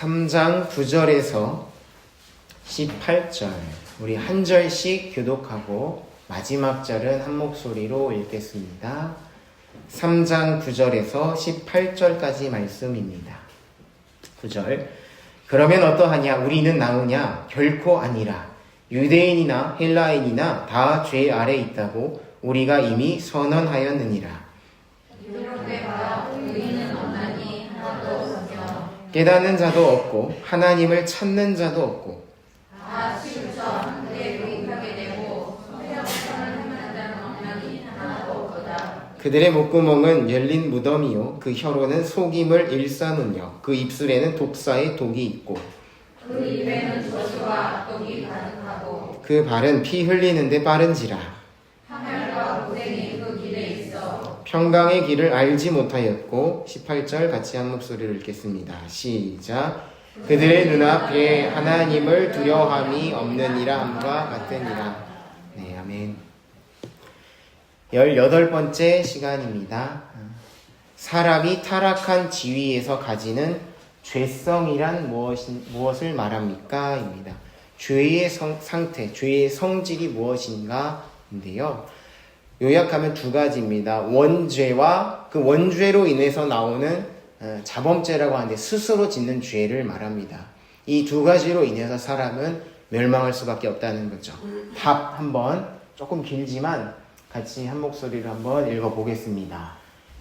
3장 9절에서 18절 우리 한 절씩 교독하고 마지막 절은 한 목소리로 읽겠습니다. 3장 9절에서 18절까지 말씀입니다. 9절 그러면 어떠하냐 우리는 나으냐 결코 아니라 유대인이나 헬라인이나 다 죄 아래 있다고 우리가 이미 선언하였느니라. 깨닫는 자도 없고 하나님을 찾는 자도 없고 다 치우쳐 그의 부익하게 되고 성령을 행하는 자는 없나니 하나도 없도다. 그들의 목구멍은 열린 무덤이요 그 혀로는 속임을 일삼으며 그 입술에는 독사의 독이 있고 그 입에는 저주와 악독이 가득하고 그 발은 피 흘리는데 빠른지라 파멸과 고생이 그 길에 있어 평강의 길을 알지 못하였고 18절 같이 한 목소리로 읽겠습니다. 시작. 그들의 눈앞에 하나님을 두려워함이 없느니라 함과 같으니라. 네, 아멘. 18번째 시간입니다. 사람이 타락한 지위에서 가지는 죄성이란 무엇을 말합니까? 입니다. 죄의 상태, 죄의 성질이 무엇인가? 인데요. 요약하면 두 가지입니다. 원죄와 그 원죄로 인해서 나오는 자범죄라고 하는데 스스로 짓는 죄를 말합니다. 이 두 가지로 인해서 사람은 멸망할 수밖에 없다는 거죠. 답 한번 조금 길지만 같이 한 목소리로 한번 읽어보겠습니다.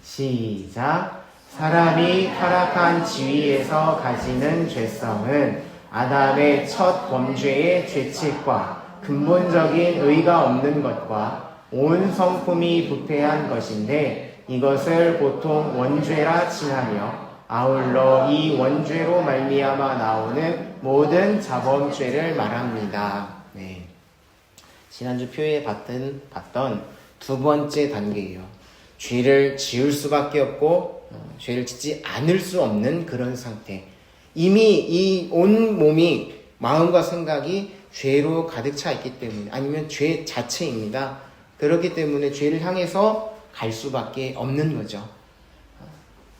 시작. 사람이 타락한 지위에서 가지는 죄성은 아담의 첫 범죄의 죄책과 근본적인 의가 없는 것과 온 성품이 부패한 것인데 이것을 보통 원죄라 칭하며 아울러 이 원죄로 말미암아 나오는 모든 자범죄를 말합니다. 네. 지난주 표에 봤던 두 번째 단계예요. 죄를 지을 수밖에 없고 죄를 짓지 않을 수 없는 그런 상태. 이미 이 온 몸이 마음과 생각이 죄로 가득 차 있기 때문에 아니면 죄 자체입니다. 그렇기 때문에 죄를 향해서 갈 수밖에 없는 거죠.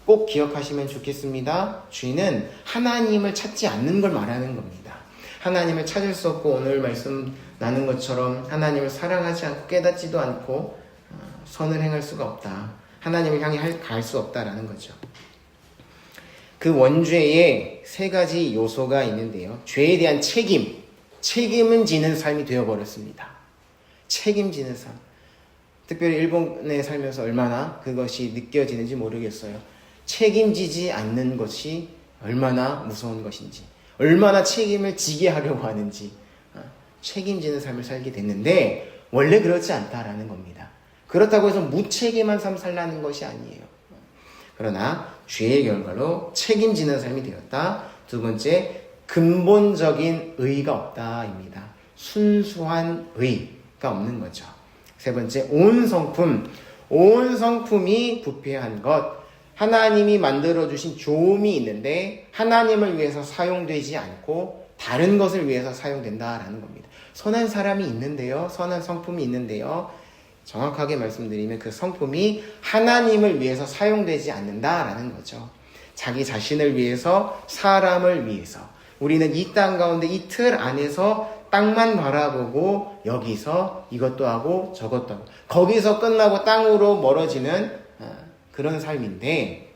꼭 기억하시면 좋겠습니다. 죄는 하나님을 찾지 않는 걸 말하는 겁니다. 하나님을 찾을 수 없고 오늘 말씀 나눈 것처럼 하나님을 사랑하지 않고 깨닫지도 않고 선을 행할 수가 없다. 하나님을 향해 갈 수 없다라는 거죠. 그 원죄에 세 가지 요소가 있는데요. 죄에 대한 책임은 지는 삶이 되어버렸습니다. 책임지는 삶. 특별히 일본에 살면서 얼마나 그것이 느껴지는지 모르겠어요. 책임지지 않는 것이 얼마나 무서운 것인지, 얼마나 책임을 지게 하려고 하는지, 책임지는 삶을 살게 됐는데 원래 그렇지 않다라는 겁니다. 그렇다고 해서 무책임한 삶 살라는 것이 아니에요. 그러나 죄의 결과로 책임지는 삶이 되었다. 두 번째, 근본적인 의가 없다입니다. 순수한 의가 없는 거죠. 세 번째, 온 성품이 부패한 것. 하나님이 만들어주신 조음이 있는데 하나님을 위해서 사용되지 않고 다른 것을 위해서 사용된다라는 겁니다. 선한 사람이 있는데요. 선한 성품이 있는데요. 정확하게 말씀드리면 그 성품이 하나님을 위해서 사용되지 않는다라는 거죠. 자기 자신을 위해서, 사람을 위해서. 우리는 이 땅 가운데 이 틀 안에서 땅만 바라보고 여기서 이것도 하고 저것도 하고 거기서 끝나고 땅으로 멀어지는 그런 삶인데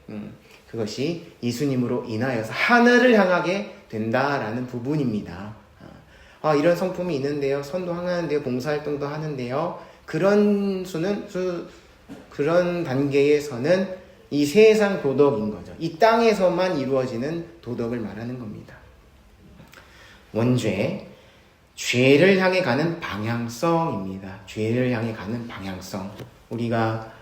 그것이 예수님으로 인하여서 하늘을 향하게 된다라는 부분입니다. 이런 성품이 있는데요. 선도하는데요. 봉사활동도 하는데요. 그런 그런 단계에서는 이 세상 도덕인 거죠. 이 땅에서만 이루어지는 도덕을 말하는 겁니다. 원죄, 죄를 향해 가는 방향성입니다. 죄를 향해 가는 방향성. 우리가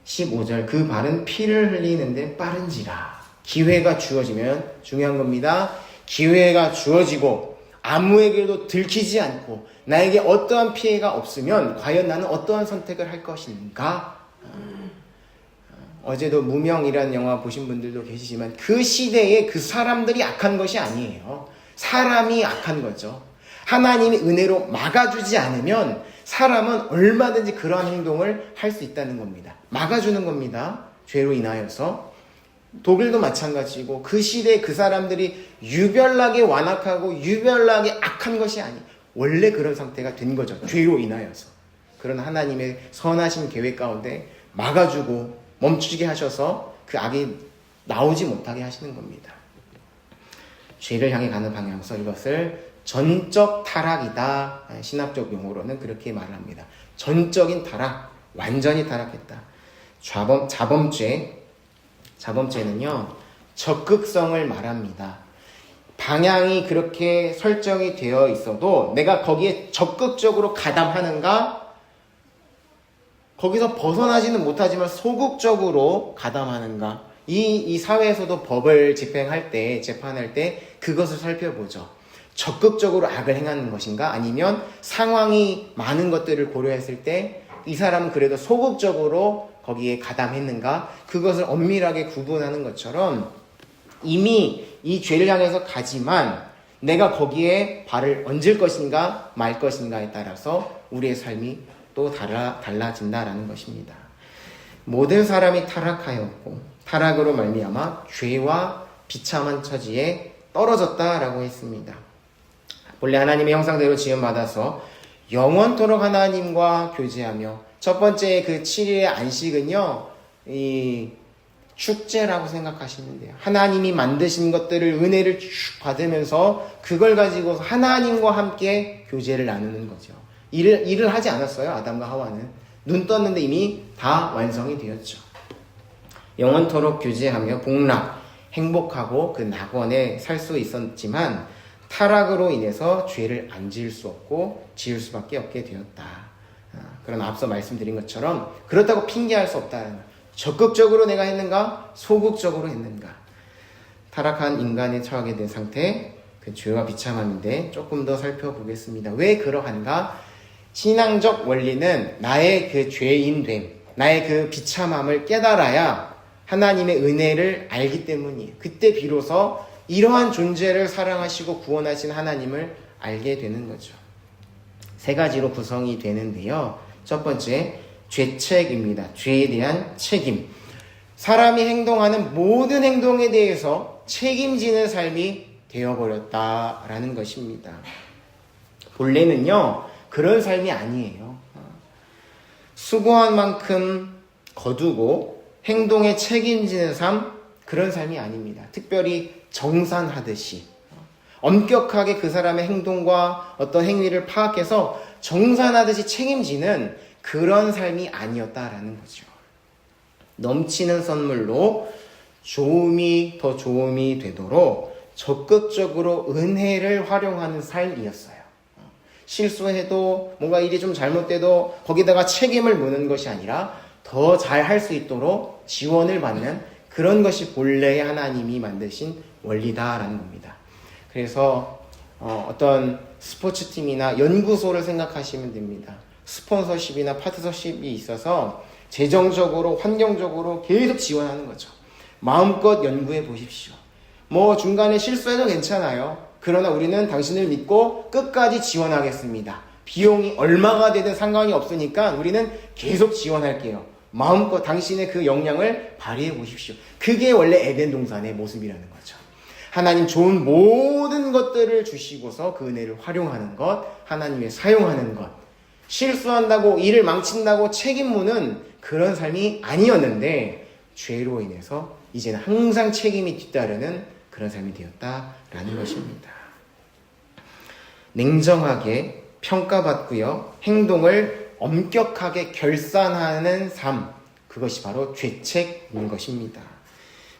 15절 그 발은 피를 흘리는데 빠른지라. 기회가 주어지면 중요한 겁니다. 기회가 주어지고 아무에게도 들키지 않고 나에게 어떠한 피해가 없으면 과연 나는 어떠한 선택을 할 것인가? 어제도 무명이라는 영화 보신 분들도 계시지만 그 시대에 그 사람들이 악한 것이 아니에요. 사람이 악한 거죠. 하나님이 은혜로 막아주지 않으면 사람은 얼마든지 그러한 행동을 할 수 있다는 겁니다. 막아주는 겁니다. 죄로 인하여서. 독일도 마찬가지고 그 시대에 그 사람들이 유별나게 완악하고 유별나게 악한 것이 아니 원래 그런 상태가 된 거죠. 죄로 인하여서. 그런 하나님의 선하신 계획 가운데 막아주고 멈추게 하셔서 그 악이 나오지 못하게 하시는 겁니다. 죄를 향해 가는 방향에서 이것을 전적 타락이다. 신학적 용어로는 그렇게 말을 합니다. 전적인 타락, 완전히 타락했다. 자범죄는요, 적극성을 말합니다. 방향이 그렇게 설정이 되어 있어도 내가 거기에 적극적으로 가담하는가? 거기서 벗어나지는 못하지만 소극적으로 가담하는가? 이 사회에서도 법을 집행할 때, 재판할 때 그것을 살펴보죠. 적극적으로 악을 행하는 것인가? 아니면 상황이 많은 것들을 고려했을 때 이 사람은 그래도 소극적으로 거기에 가담했는가? 그것을 엄밀하게 구분하는 것처럼 이미 이 죄를 향해서 가지만 내가 거기에 발을 얹을 것인가 말 것인가에 따라서 우리의 삶이 또 달라진다라는 것입니다. 모든 사람이 타락하였고 타락으로 말미암아 죄와 비참한 처지에 떨어졌다라고 했습니다. 본래 하나님의 형상대로 지음받아서 영원토록 하나님과 교제하며 첫 번째 그 7일의 안식은요, 이 축제라고 생각하시면 돼요. 하나님이 만드신 것들을 은혜를 쭉 받으면서 그걸 가지고 하나님과 함께 교제를 나누는 거죠. 일을 하지 않았어요. 아담과 하와는. 눈 떴는데 이미 다 완성이 되었죠. 영원토록 교제하며 복락, 행복하고 그 낙원에 살 수 있었지만 타락으로 인해서 죄를 안 지을 수 없고 지을 수밖에 없게 되었다. 그런 앞서 말씀드린 것처럼 그렇다고 핑계할 수 없다는 거예요. 적극적으로 내가 했는가? 소극적으로 했는가? 타락한 인간에 처하게 된 상태, 그 죄와 비참함인데 조금 더 살펴보겠습니다. 왜 그러한가? 신앙적 원리는 나의 그 죄인됨, 나의 그 비참함을 깨달아야 하나님의 은혜를 알기 때문이에요. 그때 비로소 이러한 존재를 사랑하시고 구원하신 하나님을 알게 되는 거죠. 세 가지로 구성이 되는데요. 첫 번째, 죄책입니다. 죄에 대한 책임. 사람이 행동하는 모든 행동에 대해서 책임지는 삶이 되어버렸다라는 것입니다. 본래는요, 그런 삶이 아니에요. 수고한 만큼 거두고 행동에 책임지는 삶, 그런 삶이 아닙니다. 특별히 정산하듯이 엄격하게 그 사람의 행동과 어떤 행위를 파악해서 정산하듯이 책임지는 그런 삶이 아니었다라는 거죠. 넘치는 선물로 더 좋음이 되도록 적극적으로 은혜를 활용하는 삶이었어요. 실수해도 뭔가 일이 좀 잘못돼도 거기다가 책임을 묻는 것이 아니라 더 잘 할 수 있도록 지원을 받는 그런 것이 본래의 하나님이 만드신 원리다라는 겁니다. 그래서 어떤 스포츠팀이나 연구소를 생각하시면 됩니다. 스폰서십이나 파트너십이 있어서 재정적으로 환경적으로 계속 지원하는 거죠. 마음껏 연구해 보십시오. 뭐 중간에 실수해도 괜찮아요. 그러나 우리는 당신을 믿고 끝까지 지원하겠습니다. 비용이 얼마가 되든 상관이 없으니까 우리는 계속 지원할게요. 마음껏 당신의 그 역량을 발휘해 보십시오. 그게 원래 에덴 동산의 모습이라는 거죠. 하나님 좋은 모든 것들을 주시고서 그 은혜를 활용하는 것, 하나님의 사용하는 것, 실수한다고 일을 망친다고 책임 무는 그런 삶이 아니었는데 죄로 인해서 이제는 항상 책임이 뒤따르는 그런 삶이 되었다라는 것입니다. 냉정하게 평가받고요, 행동을 엄격하게 결산하는 삶, 그것이 바로 죄책인 것입니다.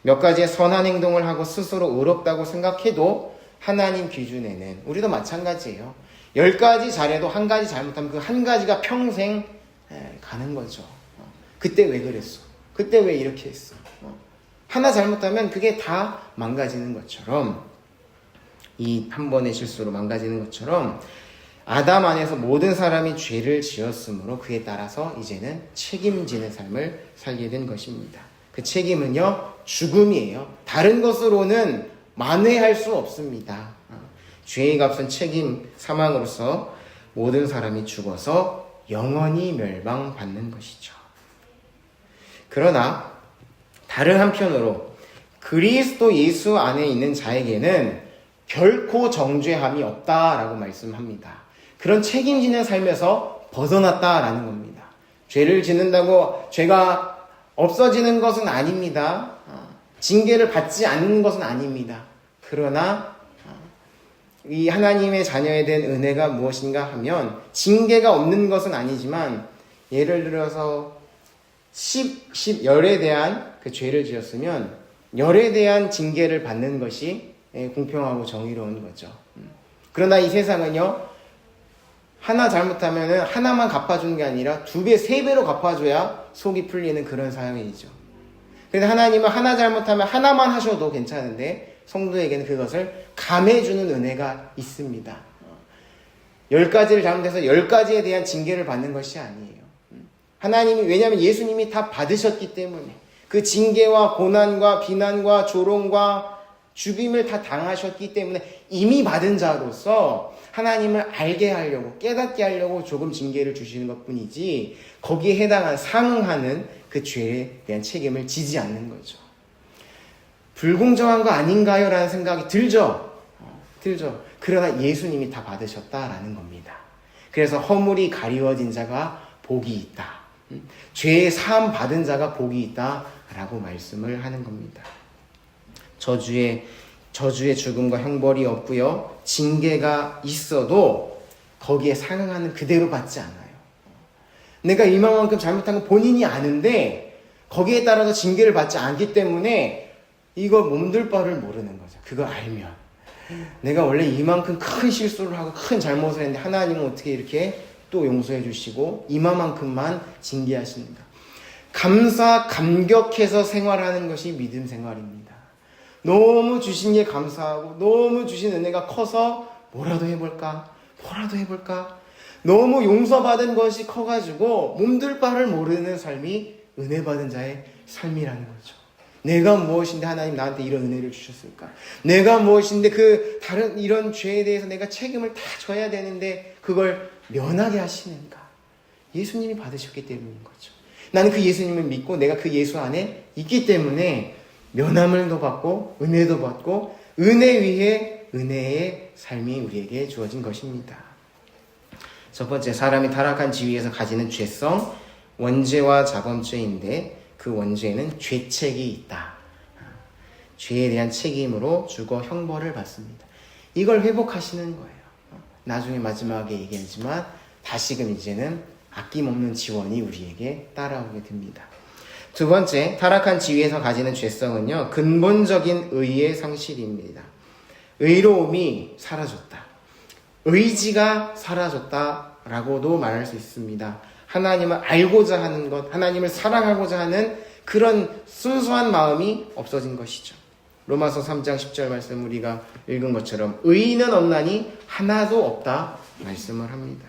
몇 가지의 선한 행동을 하고 스스로 의롭다고 생각해도 하나님 기준에는 우리도 마찬가지예요. 10가지 잘해도 한 가지 잘못하면 그 한 가지가 평생 가는 거죠. 그때 왜 그랬어? 그때 왜 이렇게 했어? 하나 잘못하면 그게 다 망가지는 것처럼, 이 한 번의 실수로 망가지는 것처럼 아담 안에서 모든 사람이 죄를 지었으므로 그에 따라서 이제는 책임지는 삶을 살게 된 것입니다. 그 책임은요, 죽음이에요. 다른 것으로는 만회할 수 없습니다. 죄의 값은 책임, 사망으로서 모든 사람이 죽어서 영원히 멸망받는 것이죠. 그러나 다른 한편으로 그리스도 예수 안에 있는 자에게는 결코 정죄함이 없다라고 말씀합니다. 그런 책임지는 삶에서 벗어났다라는 겁니다. 죄를 짓는다고 죄가 없어지는 것은 아닙니다. 징계를 받지 않는 것은 아닙니다. 그러나 이 하나님의 자녀에 대한 은혜가 무엇인가 하면 징계가 없는 것은 아니지만 예를 들어서 열에 대한 그 죄를 지었으면 열에 대한 징계를 받는 것이 공평하고 정의로운 거죠. 그러나 이 세상은요, 하나 잘못하면 하나만 갚아주는 게 아니라 2배, 3배로 갚아줘야 속이 풀리는 그런 사회이죠. 그래서 하나님은 하나 잘못하면 하나만 하셔도 괜찮은데 성도에게는 그것을 감해주는 은혜가 있습니다. 10가지를 잘못해서 10가지에 대한 징계를 받는 것이 아니에요. 하나님이, 왜냐하면 예수님이 다 받으셨기 때문에 그 징계와 고난과 비난과 조롱과 죽임을 다 당하셨기 때문에 이미 받은 자로서 하나님을 알게 하려고, 깨닫게 하려고 조금 징계를 주시는 것 뿐이지 거기에 해당한, 상응하는 그 죄에 대한 책임을 지지 않는 거죠. 불공정한 거 아닌가요? 라는 생각이 들죠. 들죠. 그러나 예수님이 다 받으셨다라는 겁니다. 그래서 허물이 가리워진 자가 복이 있다. 죄의 사함 받은 자가 복이 있다라고 말씀을 하는 겁니다. 저주의 죽음과 형벌이 없고요. 징계가 있어도 거기에 상응하는 그대로 받지 않아요. 내가 이만큼 잘못한 건 본인이 아는데 거기에 따라서 징계를 받지 않기 때문에 이거 몸둘 바를 모르는 거죠. 그거 알면. 내가 원래 이만큼 큰 실수를 하고 큰 잘못을 했는데 하나님은 어떻게 이렇게 또 용서해 주시고 이만큼만 징계하시는가. 감격해서 생활하는 것이 믿음 생활입니다. 너무 주신 게 감사하고 너무 주신 은혜가 커서 뭐라도 해볼까. 너무 용서받은 것이 커가지고 몸둘 바를 모르는 삶이 은혜 받은 자의 삶이라는 거죠. 내가 무엇인데 하나님 나한테 이런 은혜를 주셨을까? 내가 무엇인데 그 다른 이런 죄에 대해서 내가 책임을 다 져야 되는데 그걸 면하게 하시는가? 예수님이 받으셨기 때문인 거죠. 나는 그 예수님을 믿고 내가 그 예수 안에 있기 때문에 면함을 더 받고 은혜도 받고 은혜 위에 은혜의 삶이 우리에게 주어진 것입니다. 첫 번째, 사람이 타락한 지위에서 가지는 죄성, 원죄와 자범죄인데 그 원죄에는 죄책이 있다. 죄에 대한 책임으로 죽어 형벌을 받습니다. 이걸 회복하시는 거예요. 나중에 마지막에 얘기하지만 다시금 이제는 아낌없는 지원이 우리에게 따라오게 됩니다. 두 번째, 타락한 지위에서 가지는 죄성은요, 근본적인 의의 상실입니다. 의로움이 사라졌다. 의지가 사라졌다라고도 말할 수 있습니다. 하나님을 알고자 하는 것, 하나님을 사랑하고자 하는 그런 순수한 마음이 없어진 것이죠. 로마서 3장 10절 말씀 우리가 읽은 것처럼 의인은 없나니 하나도 없다 말씀을 합니다.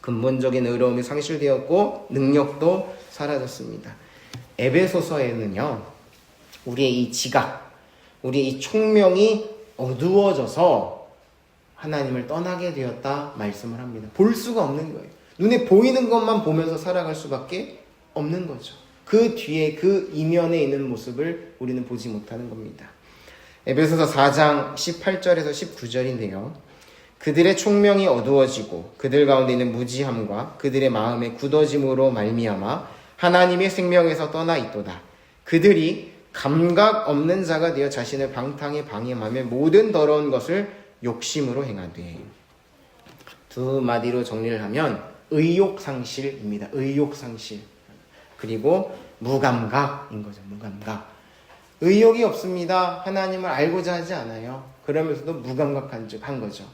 근본적인 의로움이 상실되었고 능력도 사라졌습니다. 에베소서에는요, 우리의 이 지각, 우리의 이 총명이 어두워져서 하나님을 떠나게 되었다 말씀을 합니다. 볼 수가 없는 거예요. 눈에 보이는 것만 보면서 살아갈 수밖에 없는 거죠. 그 뒤에 그 이면에 있는 모습을 우리는 보지 못하는 겁니다. 에베소서 4장 18절에서 19절인데요. 그들의 총명이 어두워지고 그들 가운데 있는 무지함과 그들의 마음의 굳어짐으로 말미암아 하나님의 생명에서 떠나 있도다. 그들이 감각 없는 자가 되어 자신을 방탕에 방임하며 모든 더러운 것을 욕심으로 행하되. 두 마디로 정리를 하면 의욕상실입니다. 의욕상실. 그리고 무감각인 거죠. 무감각. 의욕이 없습니다. 하나님을 알고자 하지 않아요. 그러면서도 무감각한 거죠.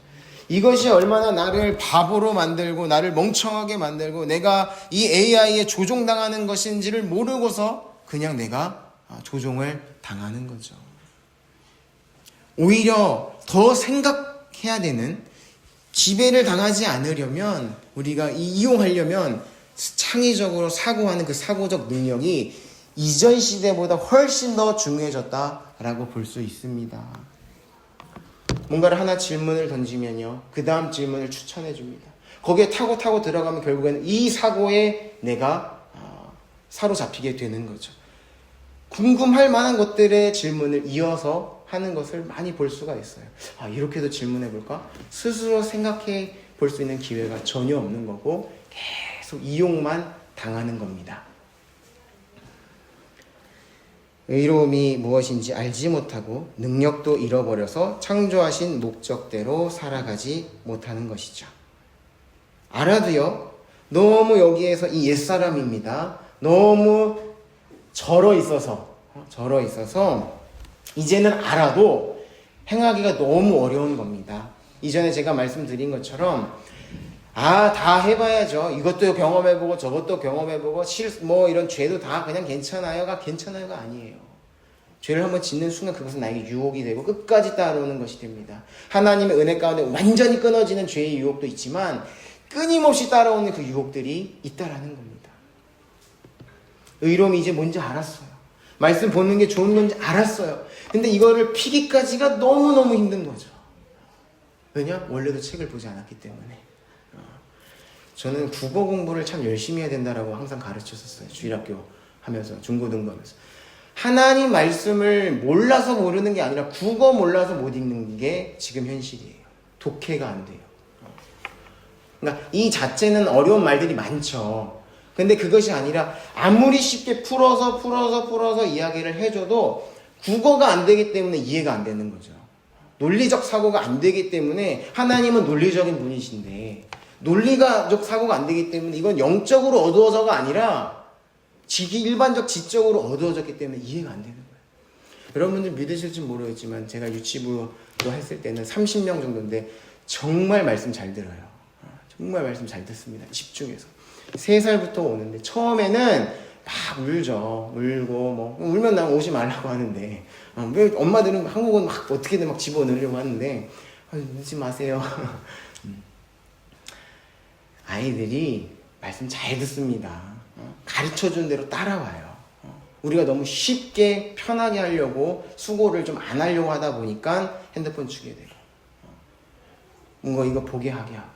이것이 얼마나 나를 바보로 만들고 나를 멍청하게 만들고 내가 이 AI에 조종당하는 것인지를 모르고서 그냥 내가 조종을 당하는 거죠. 오히려 더 생각해야 되는, 지배를 당하지 않으려면, 우리가 이용하려면 창의적으로 사고하는 그 사고적 능력이 이전 시대보다 훨씬 더 중요해졌다라고 볼 수 있습니다. 뭔가를 하나 질문을 던지면요, 그 다음 질문을 추천해 줍니다. 거기에 타고 들어가면 결국에는 이 사고에 내가 사로잡히게 되는 거죠. 궁금할 만한 것들의 질문을 이어서 하는 것을 많이 볼 수가 있어요. 아, 이렇게도 질문해 볼까? 스스로 생각해 볼 수 있는 기회가 전혀 없는 거고 계속 이용만 당하는 겁니다. 의로움이 무엇인지 알지 못하고 능력도 잃어버려서 창조하신 목적대로 살아가지 못하는 것이죠. 알아도요, 너무 여기에서 이 옛사람입니다. 너무 절어 있어서 이제는 알아도 행하기가 너무 어려운 겁니다. 이전에 제가 말씀드린 것처럼 다 해봐야죠. 이것도 경험해보고 저것도 경험해보고 이런 죄도 다 그냥 괜찮아요가 아니에요. 죄를 한번 짓는 순간 그것은 나에게 유혹이 되고 끝까지 따라오는 것이 됩니다. 하나님의 은혜 가운데 완전히 끊어지는 죄의 유혹도 있지만 끊임없이 따라오는 그 유혹들이 있다라는 겁니다. 의로움이 이제 뭔지 알았어요. 말씀 보는 게 좋은 건지 알았어요. 근데 이거를 피기까지가 너무너무 힘든 거죠. 왜냐? 원래도 책을 보지 않았기 때문에. 저는 국어 공부를 참 열심히 해야 된다라고 항상 가르쳤었어요. 주일학교 하면서, 중고등부 하면서. 하나님 말씀을 몰라서 모르는 게 아니라 국어 몰라서 못 읽는 게 지금 현실이에요. 독해가 안 돼요. 그러니까 이 자체는 어려운 말들이 많죠. 근데 그것이 아니라 아무리 쉽게 풀어서 이야기를 해줘도 국어가 안 되기 때문에 이해가 안 되는 거죠. 논리적 사고가 안 되기 때문에 하나님은 논리적인 분이신데 논리가적 사고가 안 되기 때문에 이건 영적으로 어두워져가 아니라 일반적 지적으로 어두워졌기 때문에 이해가 안 되는 거예요. 여러분들 믿으실지 모르겠지만 제가 유치부로 했을 때는 30명 정도인데 정말 말씀 잘 들어요. 정말 말씀 잘 듣습니다. 집중해서. 3살부터 오는데 처음에는 막 울죠. 울고 울면 난 오지 말라고 하는데 왜 엄마들은 한국은 막 어떻게든 막 집어넣으려고 하는데 울지 마세요. 아이들이 말씀 잘 듣습니다. 가르쳐준 대로 따라와요. 우리가 너무 쉽게 편하게 하려고 수고를 좀 안 하려고 하다 보니까 핸드폰 주게 되고 뭔가 이거 보게 하게 하고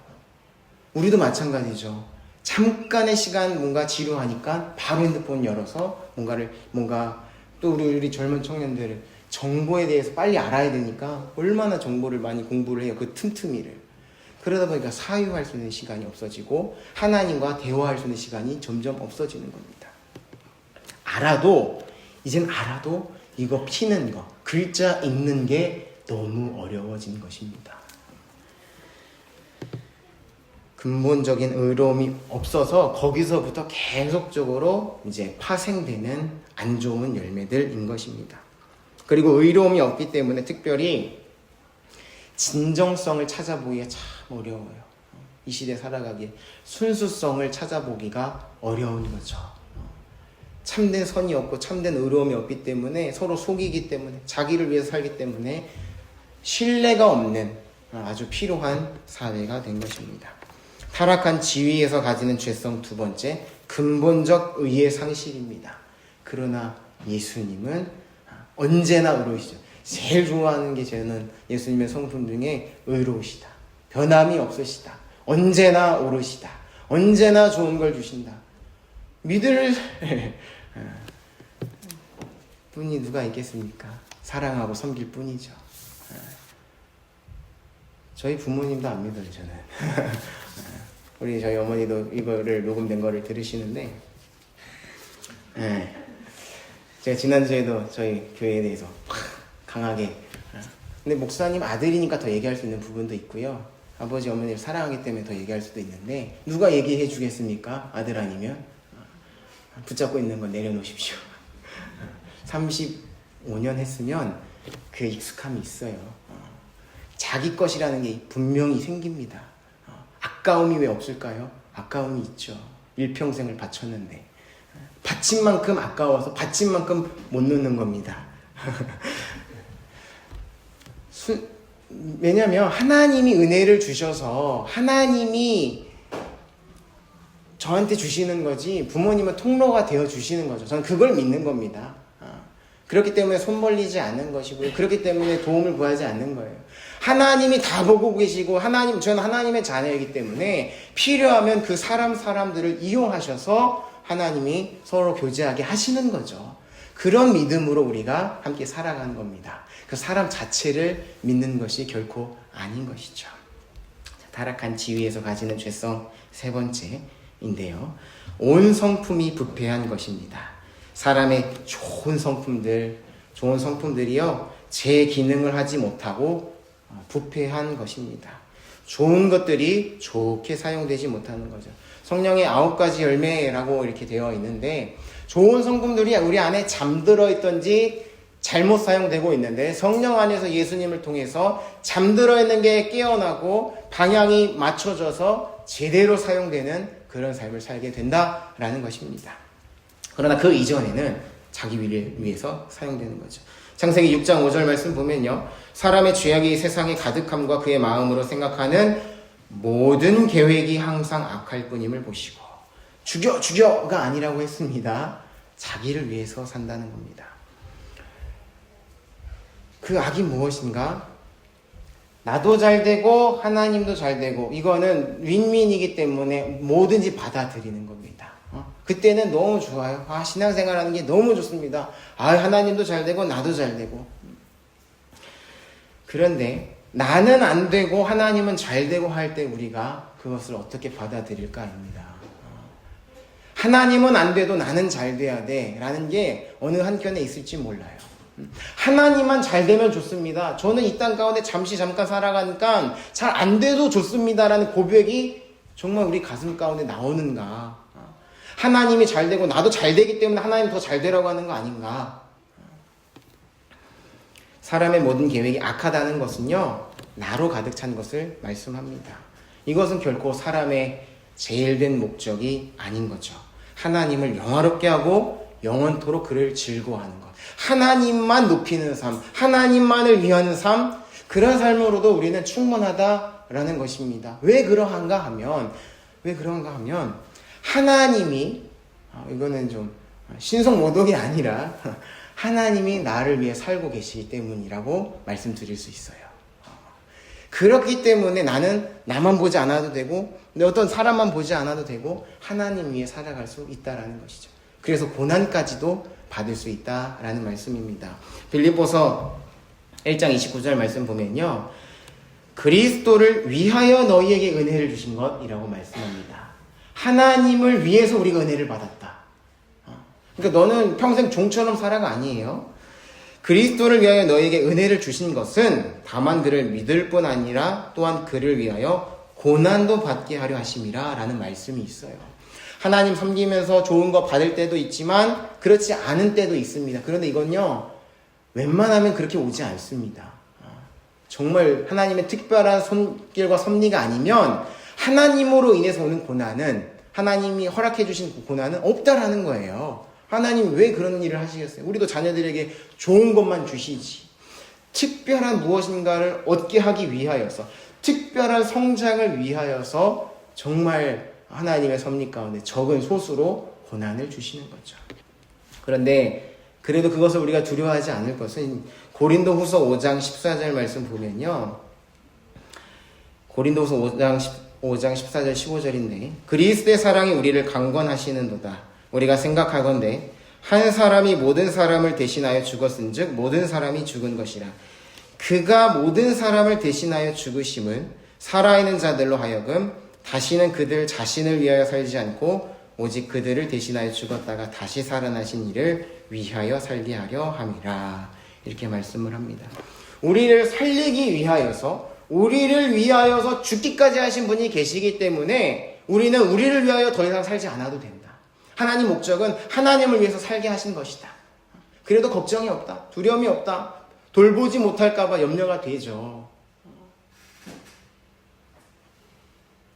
우리도 마찬가지죠. 잠깐의 시간 뭔가 지루하니까 바로 핸드폰 열어서 뭔가 또 우리 젊은 청년들은 정보에 대해서 빨리 알아야 되니까 얼마나 정보를 많이 공부를 해요. 그 틈틈이를. 그러다 보니까 사유할 수 있는 시간이 없어지고 하나님과 대화할 수 있는 시간이 점점 없어지는 겁니다. 이젠 알아도 이거 피는 거, 글자 읽는 게 너무 어려워진 것입니다. 근본적인 의로움이 없어서 거기서부터 계속적으로 이제 파생되는 안 좋은 열매들인 것입니다. 그리고 의로움이 없기 때문에 특별히 진정성을 찾아보기가 참 어려워요. 이 시대 살아가기에 순수성을 찾아보기가 어려운 거죠. 참된 선이 없고 참된 의로움이 없기 때문에 서로 속이기 때문에 자기를 위해서 살기 때문에 신뢰가 없는 아주 필요한 사회가 된 것입니다. 타락한 지위에서 가지는 죄성 두 번째, 근본적 의의 상실입니다. 그러나 예수님은 언제나 의로우시죠. 제일 좋아하는 게 저는 예수님의 성품 중에 의로우시다. 변함이 없으시다. 언제나 옳으시다. 언제나 좋은 걸 주신다. 믿을 분이 누가 있겠습니까? 사랑하고 섬길 뿐이죠. 저희 부모님도 안 믿어요, 저는. 우리 저희 어머니도 이거를 녹음된 거를 들으시는데, 제가 지난주에도 저희 교회에 대해서 강하게, 근데 목사님 아들이니까 더 얘기할 수 있는 부분도 있고요. 아버지 어머니를 사랑하기 때문에 더 얘기할 수도 있는데, 누가 얘기해 주겠습니까? 아들 아니면? 붙잡고 있는 건 내려놓으십시오. 35년 했으면 그 익숙함이 있어요. 자기 것이라는 게 분명히 생깁니다. 아까움이 왜 없을까요? 아까움이 있죠. 일평생을 바쳤는데 바친 만큼 아까워서 바친 만큼 못 놓는 겁니다. 왜냐하면 하나님이 은혜를 주셔서 하나님이 저한테 주시는 거지 부모님은 통로가 되어 주시는 거죠. 저는 그걸 믿는 겁니다. 그렇기 때문에 손 벌리지 않는 것이고요. 그렇기 때문에 도움을 구하지 않는 거예요. 하나님이 다 보고 계시고 저는 하나님의 자녀이기 때문에 필요하면 그 사람들을 이용하셔서 하나님이 서로 교제하게 하시는 거죠. 그런 믿음으로 우리가 함께 살아가는 겁니다. 그 사람 자체를 믿는 것이 결코 아닌 것이죠. 타락한 지위에서 가지는 죄성 세 번째인데요. 온 성품이 부패한 것입니다. 사람의 좋은 성품들이요, 제 기능을 하지 못하고 부패한 것입니다. 좋은 것들이 좋게 사용되지 못하는 거죠. 성령의 9가지 열매라고 이렇게 되어 있는데, 좋은 성품들이 우리 안에 잠들어 있던지 잘못 사용되고 있는데, 성령 안에서 예수님을 통해서 잠들어 있는 게 깨어나고 방향이 맞춰져서 제대로 사용되는 그런 삶을 살게 된다라는 것입니다. 그러나 그 이전에는 자기 위를 위해서 사용되는 거죠. 창세기 6장 5절 말씀 보면요, 사람의 죄악이 세상에 가득함과 그의 마음으로 생각하는 모든 계획이 항상 악할 뿐임을 보시고, 죽여가 아니라고 했습니다. 자기를 위해서 산다는 겁니다. 그 악이 무엇인가? 나도 잘 되고 하나님도 잘 되고, 이거는 윈윈이기 때문에 뭐든지 받아들이는 겁니다. 그때는 너무 좋아요. 신앙생활하는 게 너무 좋습니다. 하나님도 잘 되고 나도 잘 되고. 그런데 나는 안 되고 하나님은 잘 되고 할 때 우리가 그것을 어떻게 받아들일까입니다. 하나님은 안 돼도 나는 잘 돼야 돼 라는 게 어느 한켠에 있을지 몰라요. 하나님만 잘 되면 좋습니다. 저는 이 땅 가운데 잠깐 살아가니까 잘 안 돼도 좋습니다 라는 고백이 정말 우리 가슴 가운데 나오는가? 하나님이 잘 되고 나도 잘 되기 때문에 하나님 더 잘 되라고 하는 거 아닌가? 사람의 모든 계획이 악하다는 것은요, 나로 가득 찬 것을 말씀합니다. 이것은 결코 사람의 제일된 목적이 아닌 거죠. 하나님을 영화롭게 하고 영원토록 그를 즐거워하는 것, 하나님만 높이는 삶, 하나님만을 위하는 삶, 그런 삶으로도 우리는 충분하다라는 것입니다. 왜 그러한가 하면 하나님이, 이거는 좀 신성모독이 아니라 하나님이 나를 위해 살고 계시기 때문이라고 말씀드릴 수 있어요. 그렇기 때문에 나는 나만 보지 않아도 되고, 어떤 사람만 보지 않아도 되고, 하나님 위해 살아갈 수 있다라는 것이죠. 그래서 고난까지도 받을 수 있다라는 말씀입니다. 빌립보서 1장 29절 말씀 보면요, 그리스도를 위하여 너희에게 은혜를 주신 것이라고 말씀합니다. 하나님을 위해서 우리가 은혜를 받았다. 그러니까 너는 평생 종처럼 살아가 아니에요. 그리스도를 위하여 너에게 은혜를 주신 것은 다만 그를 믿을 뿐 아니라 또한 그를 위하여 고난도 받게 하려 하심이라 라는 말씀이 있어요. 하나님 섬기면서 좋은 거 받을 때도 있지만 그렇지 않은 때도 있습니다. 그런데 이건요, 웬만하면 그렇게 오지 않습니다. 정말 하나님의 특별한 손길과 섭리가 아니면 하나님으로 인해서 오는 고난은, 하나님이 허락해 주신 고난은 없다라는 거예요. 하나님 왜 그런 일을 하시겠어요? 우리도 자녀들에게 좋은 것만 주시지, 특별한 무엇인가를 얻게 하기 위하여서, 특별한 성장을 위하여서 정말 하나님의 섭리 가운데 적은 소수로 고난을 주시는 거죠. 그런데 그래도 그것을 우리가 두려워하지 않을 것은 고린도후서 5장 14절 말씀 보면요, 고린도후서 5장 14절 15절인데, 그리스도의 사랑이 우리를 강권하시는도다. 우리가 생각하건대 한 사람이 모든 사람을 대신하여 죽었은즉 모든 사람이 죽은 것이라. 그가 모든 사람을 대신하여 죽으심은 살아있는 자들로 하여금 다시는 그들 자신을 위하여 살지 않고 오직 그들을 대신하여 죽었다가 다시 살아나신 이를 위하여 살게 하려 함이라. 이렇게 말씀을 합니다. 우리를 살리기 위하여서, 우리를 위하여서 죽기까지 하신 분이 계시기 때문에 우리는 우리를 위하여 더 이상 살지 않아도 된다. 하나님 목적은 하나님을 위해서 살게 하신 것이다. 그래도 걱정이 없다, 두려움이 없다, 돌보지 못할까봐 염려가 되죠.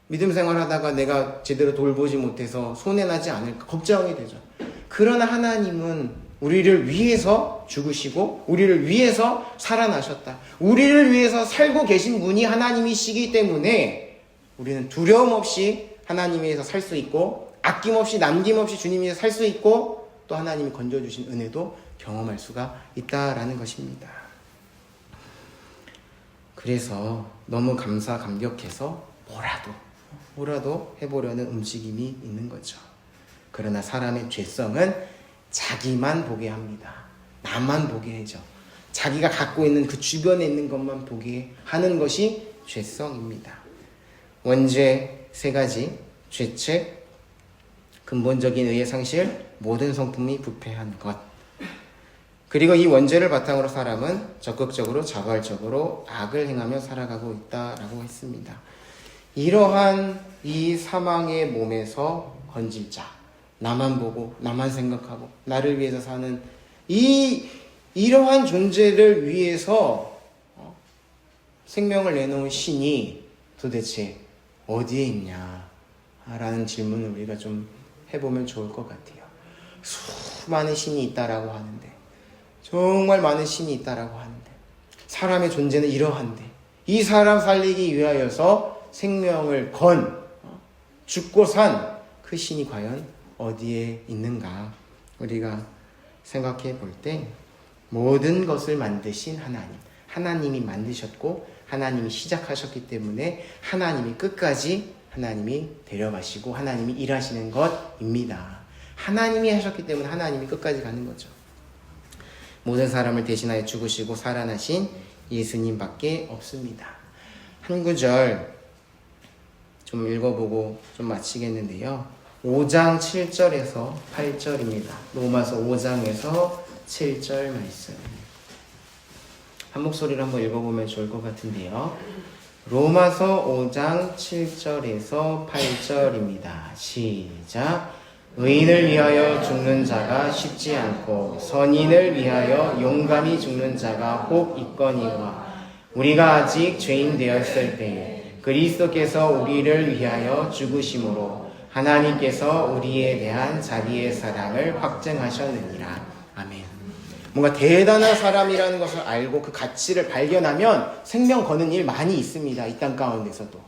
믿음 생활하다가 내가 제대로 돌보지 못해서 손해나지 않을까 걱정이 되죠. 그러나 하나님은 우리를 위해서 죽으시고 우리를 위해서 살아나셨다. 우리를 위해서 살고 계신 분이 하나님이시기 때문에 우리는 두려움 없이 하나님 위해서 살 수 있고, 아낌없이 남김없이 주님 위해서 살 수 있고, 또 하나님이 건져주신 은혜도 경험할 수가 있다라는 것입니다. 그래서 너무 감격해서 뭐라도 해보려는 움직임이 있는 거죠. 그러나 사람의 죄성은 자기만 보게 합니다. 나만 보게 해죠. 자기가 갖고 있는 그 주변에 있는 것만 보게 하는 것이 죄성입니다. 원죄 세 가지, 죄책, 근본적인 의의 상실, 모든 성품이 부패한 것. 그리고 이 원죄를 바탕으로 사람은 적극적으로 자발적으로 악을 행하며 살아가고 있다라고 했습니다. 이러한 이 사망의 몸에서 건질 자, 나만 보고 나만 생각하고 나를 위해서 사는 이러한 존재를 위해서 생명을 내놓은 신이 도대체 어디에 있냐라는 질문을 우리가 좀 해보면 좋을 것 같아요. 수많은 신이 있다라고 하는데, 정말 많은 신이 있다라고 하는데, 사람의 존재는 이러한데, 이 사람 살리기 위하여서 생명을 죽고 산 그 신이 과연 어디에 있는가? 우리가 생각해 볼 때 모든 것을 만드신 하나님이 만드셨고 하나님이 시작하셨기 때문에 하나님이 끝까지 하나님이 데려가시고 하나님이 일하시는 것입니다. 하나님이 하셨기 때문에 하나님이 끝까지 가는 거죠. 모든 사람을 대신하여 죽으시고 살아나신 예수님밖에 없습니다. 한 구절 좀 읽어보고 좀 마치겠는데요. 5장 7절에서 8절입니다. 로마서 5장에서 7절 말씀. 한 목소리로 한번 읽어보면 좋을 것 같은데요. 로마서 5장 7절에서 8절입니다. 시작. 의인을 위하여 죽는 자가 쉽지 않고 선인을 위하여 용감히 죽는 자가 혹 있거니와 우리가 아직 죄인 되었을 때에 그리스도께서 우리를 위하여 죽으심으로 하나님께서 우리에 대한 자기의 사랑을 확증하셨느니라. 아멘. 뭔가 대단한 사람이라는 것을 알고 그 가치를 발견하면 생명 거는 일 많이 있습니다. 이 땅 가운데서도.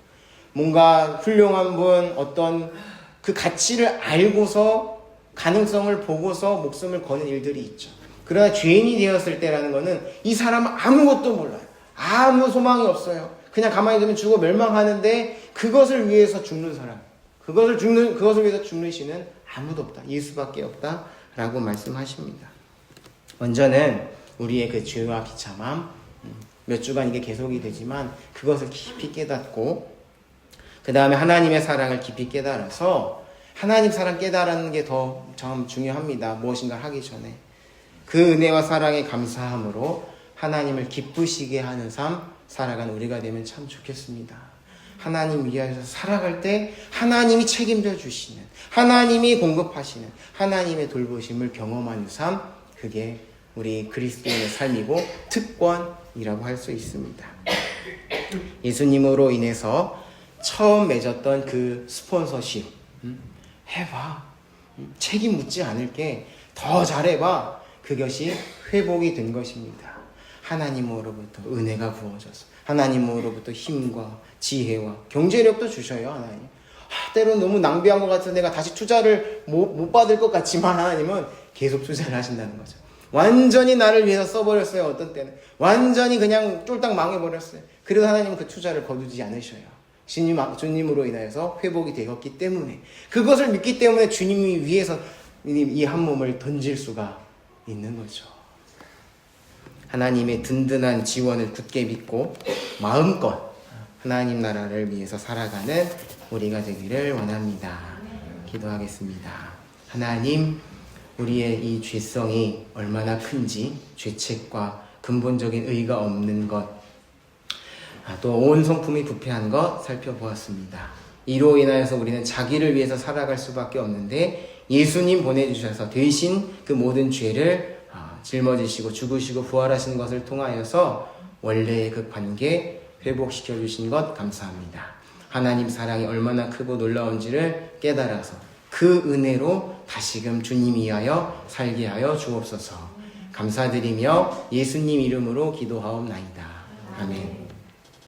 뭔가 훌륭한 분, 어떤 그 가치를 알고서 가능성을 보고서 목숨을 거는 일들이 있죠. 그러나 죄인이 되었을 때라는 것은 이 사람은 아무것도 몰라요. 아무 소망이 없어요. 그냥 가만히 두면 죽어 멸망하는데 그것을 위해서 죽는 사람, 그것을 위해서 죽는 신은 아무도 없다. 예수밖에 없다라고 말씀하십니다. 먼저는 우리의 그 죄와 비참함, 몇 주간 이게 계속이 되지만 그것을 깊이 깨닫고 그 다음에 하나님의 사랑을 깊이 깨달아서 하나님 사랑 깨달는 게 더 참 중요합니다. 무엇인가 하기 전에 그 은혜와 사랑에 감사함으로 하나님을 기쁘시게 하는 삶 살아가는 우리가 되면 참 좋겠습니다. 하나님 위하여서 살아갈 때 하나님이 책임져 주시는, 하나님이 공급하시는, 하나님의 돌보심을 경험하는 삶, 그게 우리 그리스도인의 삶이고 특권이라고 할 수 있습니다. 예수님으로 인해서 처음 맺었던 그 스폰서십, 해봐, 책임 묻지 않을게, 더 잘해봐, 그것이 회복이 된 것입니다. 하나님으로부터 은혜가 부어져서 하나님으로부터 힘과 지혜와 경제력도 주셔요. 하나님. 때로는 너무 낭비한 것 같아서 내가 다시 투자를 못 받을 것 같지만 하나님은 계속 투자를 하신다는 거죠. 완전히 나를 위해서 써버렸어요. 어떤 때는 완전히 그냥 쫄딱 망해버렸어요. 그래도 하나님은 그 투자를 거두지 않으셔요. 주님으로 인하여서 회복이 되었기 때문에, 그것을 믿기 때문에 주님이 위해서 이 한 몸을 던질 수가 있는 거죠. 하나님의 든든한 지원을 굳게 믿고 마음껏 하나님 나라를 위해서 살아가는 우리가 되기를 원합니다. 기도하겠습니다. 하나님, 우리의 이 죄성이 얼마나 큰지, 죄책과 근본적인 의의가 없는 것, 또 온 성품이 부패한 것 살펴보았습니다. 이로 인하여서 우리는 자기를 위해서 살아갈 수밖에 없는데 예수님 보내주셔서 대신 그 모든 죄를 짊어지시고 죽으시고 부활하시는 것을 통하여서 원래의 그 관계 회복시켜 주신 것 감사합니다. 하나님 사랑이 얼마나 크고 놀라운지를 깨달아서 그 은혜로 다시금 주님 위하여 살게 하여 주옵소서. 감사드리며 예수님 이름으로 기도하옵나이다. 아멘.